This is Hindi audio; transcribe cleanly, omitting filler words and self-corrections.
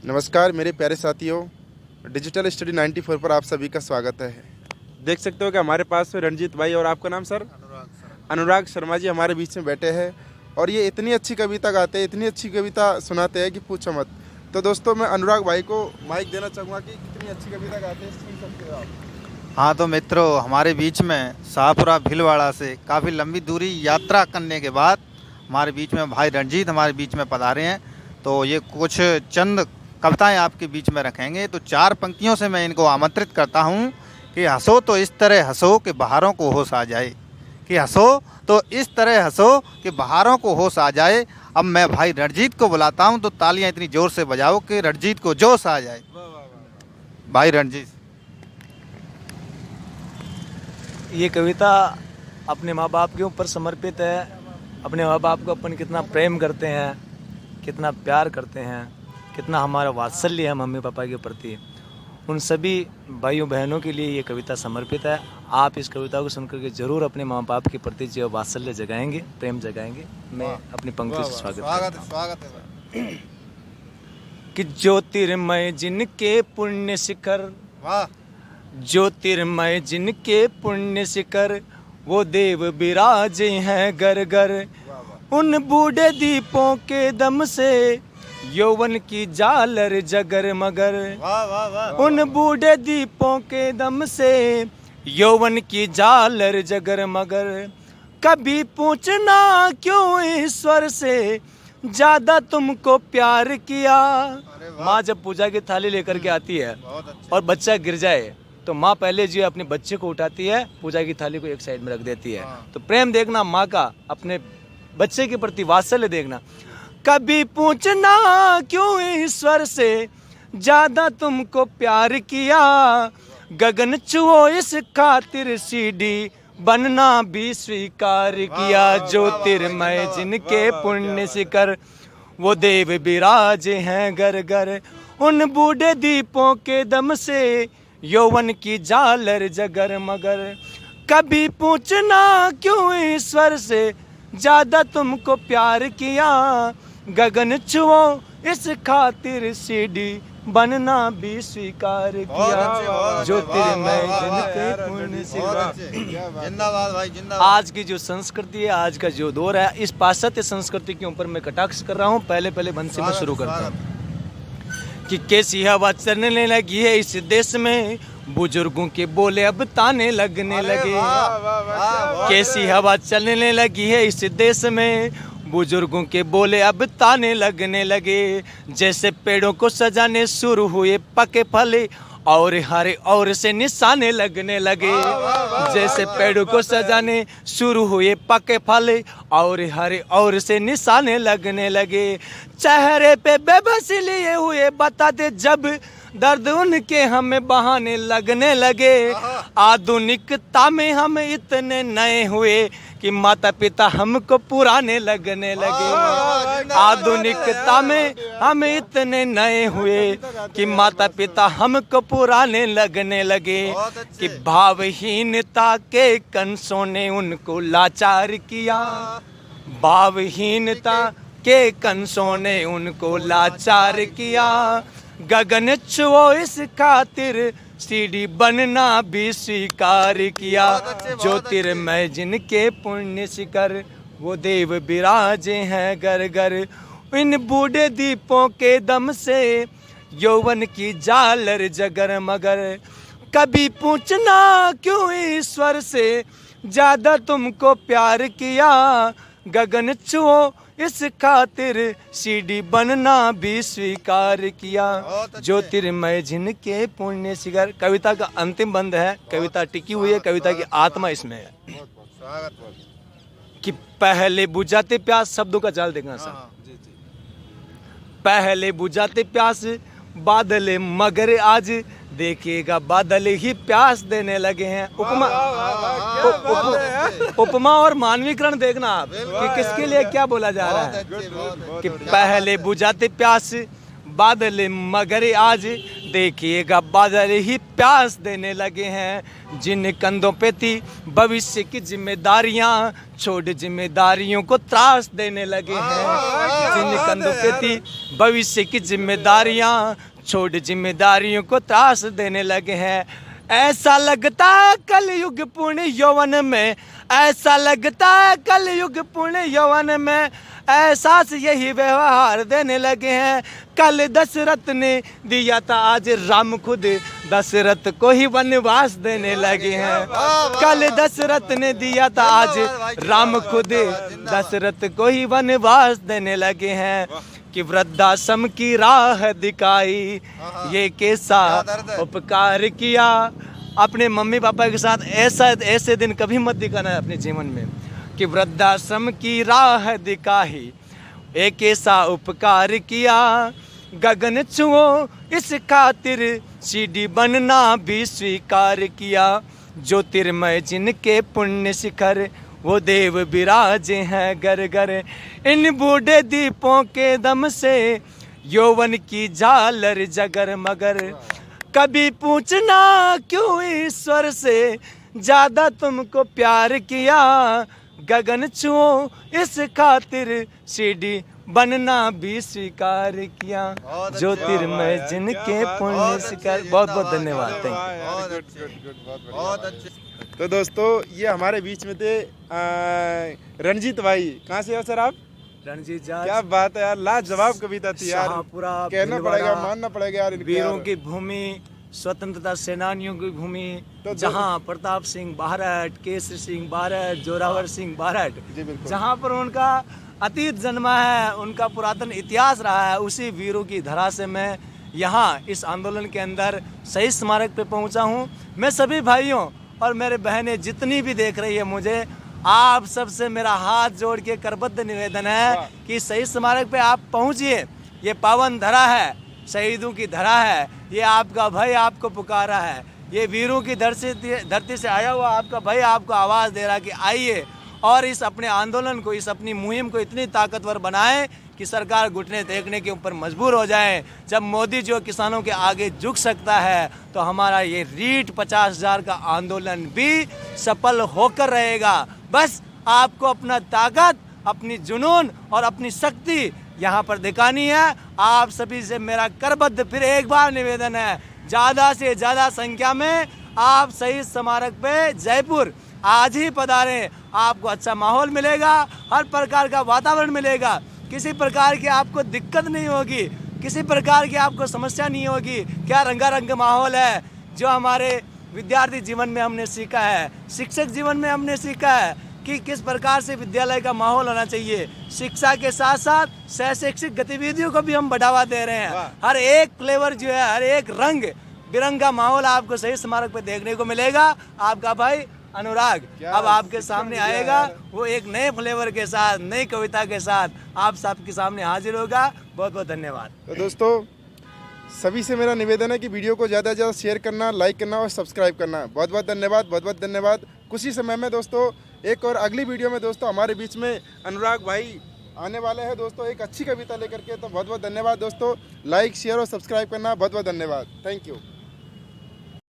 नमस्कार मेरे प्यारे साथियों, डिजिटल स्टडी 94 पर आप सभी का स्वागत है। देख सकते हो कि हमारे पास में रणजीत भाई और आपका नाम सर? अनुराग शर्मा जी हमारे बीच में बैठे हैं और ये इतनी अच्छी कविता गाते हैं, इतनी अच्छी कविता सुनाते हैं कि पूछो मत। तो दोस्तों मैं अनुराग भाई को माइक देना चाहूँगा कि कितनी अच्छी कविता गाते हैं, सुन सकते हो आप। हाँ तो मित्रों, हमारे बीच में शाहपुरा भीलवाड़ा से काफ़ी लंबी दूरी यात्रा करने के बाद हमारे बीच में भाई रणजीत हमारे बीच में पधारे हैं। तो ये कुछ चंद कविताएं आपके बीच में रखेंगे। तो 4 पंक्तियों से मैं इनको आमंत्रित करता हूँ कि हंसो तो इस तरह हंसो कि बहारों को होश आ जाए, कि हंसो तो इस तरह हंसो कि बहारों को होश आ जाए। अब मैं भाई रणजीत को बुलाता हूँ, तो तालियां इतनी जोर से बजाओ कि रणजीत को जोश आ जाए। भाई रणजीत। ये कविता अपने माँ बाप के ऊपर समर्पित है। अपने माँ बाप को अपन कितना प्रेम करते हैं, कितना प्यार करते हैं, कितना हमारा वात्सल्य है मम्मी पापा के प्रति, उन सभी भाइयों बहनों के लिए ये कविता समर्पित है। आप इस कविता को सुनकर के जरूर अपने माँ बाप के प्रति जो वात्सल्य जगाएंगे, प्रेम जगाएंगे। मैं अपनी पंक्ति से स्वागत है। कि ज्योतिर्मय जिनके पुण्य शिखर, ज्योतिर्मय जिनके पुण्य शिखर, वो देव विराजे हैं घर घर। उन बूढ़े दीपों के दम से यौवन की झालर जगर मगर। उन बूढ़े दीपों के दम से यौवन की झालर जगर मगर। कभी पूछना क्यों ईश्वर से ज्यादा तुमको प्यार किया। माँ जब पूजा की थाली लेकर के आती है और बच्चा गिर जाए तो माँ पहले जो अपने बच्चे को उठाती है, पूजा की थाली को एक साइड में रख देती है। तो प्रेम देखना माँ का अपने बच्चे के प्रति, वात्सल्य देखना। कभी पूछना क्यों ईश्वर से ज्यादा तुमको प्यार किया। गगन छुओ इस खातिर सीढ़ी बनना भी स्वीकार किया। ज्योतिर्मय जिनके पुण्य शिखर, वो देव विराजे हैं घर घर। उन बूढ़े दीपों के दम से यौवन की झालर जगर मगर। कभी पूछना क्यों ईश्वर से ज्यादा तुमको प्यार किया। गगन छुओ इस खातिर सीढ़ी बनना भी स्वीकार किया। ज्योतिर्मय जिनके पुण्य शिखर। आज की जो संस्कृति है, आज का जो दौर है, इस पाश्चात्य संस्कृति के ऊपर मैं कटाक्ष कर रहा हूँ। पहले बंद से मैं शुरू करता हूँ कि कैसी हवा चलने लगी है इस देश में, बुजुर्गों के बोले अब ताने लगने लगे। कैसी हवा चलने लगी है इस देश में, बुजुर्गों के बोले अब ताने लगने लगे। जैसे पेड़ों को सजाने शुरू हुए पके फल, और हरे और से निशाने लगने लगे। जैसे पेड़ों को सजाने शुरू हुए पके फल, और हरे और से निशाने लगने लगे। चेहरे पे बेबसी लिए हुए बताते जब दर्द उनके हमें बहाने लगने लगे। आधुनिकता में हम इतने नए हुए कि माता पिता हमको पुराने लगने लगे। आधुनिकता में हम इतने नए हुए कि माता पिता हमको पुराने लगने लगे। कि भावहीनता के कंसों ने उनको लाचार किया। भावहीनता के कंसों ने उनको लाचार किया। गगन छुओ इस खातिर सीढ़ी बनना भी स्वीकार किया। ज्योतिर्मय जिनके पुण्य शिखर, वो देव विराजे हैं घर घर। इन बूढ़े दीपों के दम से यौवन की झालर जगर मगर। कभी पूछना क्यों ईश्वर से ज्यादा तुमको प्यार किया। गगन छुओ इस खातिर सीढ़ी बनना भी स्वीकार किया। ज्योतिर्मय जिनके पुण्य शिखर। कविता का अंतिम बंद है, कविता टिकी हुई है, कविता की आत्मा इसमें है। कि पहले बुझाते प्यास, शब्दों का जाल देखना सर। पहले बुझाते प्यास बादल, मगर आज देखिएगा बादल ही प्यास देने लगे हैं। उपमा और मानवीकरण देखना आप कि किसके लिए क्या बोला जा रहा है। कि पहले बुझाते प्यास बादल, मगर आज देखिएगा बादल ही प्यास देने लगे हैं। जिन कंधों पे थी भविष्य की जिम्मेदारियां, छोड़ जिम्मेदारियों को त्रास देने लगे हैं। जिन कंधों पे थी भविष्य की जिम्मेदारियां, छोड़ जिम्मेदारियों को त्रास देने लगे हैं। ऐसा लगता है कलयुग पूर्ण यौवन में, ऐसा लगता है कलयुग पूर्ण यौवन में, एहसास यही व्यवहार देने लगे हैं। कल दशरथ ने दिया था, आज राम खुद दशरथ को ही वनवास देने लगे हैं। कल दशरथ ने दिया था, आज राम खुद दशरथ को ही वनवास देने लगे हैं। कि वृद्धाश्रम की राह दिखाई, ये कैसा उपकार किया। अपने मम्मी पापा के साथ ऐसे दिन कभी मत दिखाना है अपने जीवन में। कि वृद्धाश्रम की राह दिखाई, एक ऐसा उपकार किया। गगन छुओ इस खातिर सीढ़ी बनना भी स्वीकार किया। ज्योतिर्मय जिनके पुण्य शिखर, वो देव विराजे हैं घर घर। इन बूढ़े दीपों के दम से यौवन की झालर जगर मगर। कभी पूछना क्यों ईश्वर से, ज्यादा तुमको प्यार किया। गगन छुओ इस खातिर सीढ़ी बनना भी स्वीकार किया। ज्योतिर्मय जिनके पुण्य शिखर। बहुत बहुत धन्यवाद। बहुत अच्छे। तो दोस्तों ये हमारे बीच में थे रणजीत भाई। कहाँ से हो सर आप? रणजीत जाट। क्या बात है यार, लाजवाब कविता थी यार। शाहपुरा, कहना पड़ेगा, मानना पड़ेगा यार इनको वीरों यार। की भूमि, स्वतंत्रता सेनानियों की भूमि, तो जहां प्रताप सिंह बारहट, केसरी सिंह बारहट, जोरावर सिंह बारहट, जी बिल्कुल। जहां पर उनका अतीत जन्मा है, उनका पुरातन इतिहास रहा है, उसी वीरों की धरा से मैं यहाँ इस आंदोलन के अंदर शहीद स्मारक पे पहुंचा हूँ। मैं सभी भाइयों और मेरे बहनें जितनी भी देख रही है मुझे, आप सबसे मेरा हाथ जोड़ के करबद्ध निवेदन है कि शहीद स्मारक पे आप पहुंचिए। ये पावन धरा है, शहीदों की धरा है। ये आपका भाई आपको पुकारा है। ये वीरों की धरती से आया हुआ आपका भाई आपको आवाज़ दे रहा कि आइए और इस अपने आंदोलन को, इस अपनी मुहिम को इतनी ताकतवर बनाएं कि सरकार घुटने टेकने के ऊपर मजबूर हो जाए। जब मोदी जो किसानों के आगे झुक सकता है, तो हमारा ये रीट 50,000 का आंदोलन भी सफल होकर रहेगा। बस आपको अपना ताकत, अपनी जुनून और अपनी शक्ति यहाँ पर दिखानी है। आप सभी से मेरा करबद्ध फिर एक बार निवेदन है, ज़्यादा से ज़्यादा संख्या में आप शहीद स्मारक पे जयपुर आज ही पधारें। आपको अच्छा माहौल मिलेगा, हर प्रकार का वातावरण मिलेगा, किसी प्रकार की आपको दिक्कत नहीं होगी, किसी प्रकार की आपको समस्या नहीं होगी। क्या रंगारंग माहौल है जो हमारे विद्यार्थी जीवन में हमने सीखा है, शिक्षक जीवन में हमने सीखा है कि किस प्रकार से विद्यालय का माहौल होना चाहिए। शिक्षा के साथ साथ सह शैक्षिक गतिविधियों को भी हम बढ़ावा दे रहे हैं। हर एक फ्लेवर जो है, हर एक रंग बिरंगा माहौल आपको शहीद स्मारक पे देखने को मिलेगा। आपका भाई अनुराग अब आपके सामने आएगा, वो एक नए फ्लेवर के साथ, नई कविता के साथ आप सबके सामने हाजिर होगा। बहुत बहुत धन्यवाद। तो दोस्तों सभी से मेरा निवेदन है कि वीडियो को ज़्यादा से ज़्यादा शेयर करना, लाइक करना और सब्सक्राइब करना। बहुत बहुत धन्यवाद, बहुत बहुत धन्यवाद। कुछ ही समय में दोस्तों एक और अगली वीडियो में दोस्तों हमारे बीच में अनुराग भाई आने वाले हैं दोस्तों, एक अच्छी कविता लेकर के। तो बहुत बहुत धन्यवाद दोस्तों, लाइक शेयर और सब्सक्राइब करना। बहुत बहुत धन्यवाद। Thank you.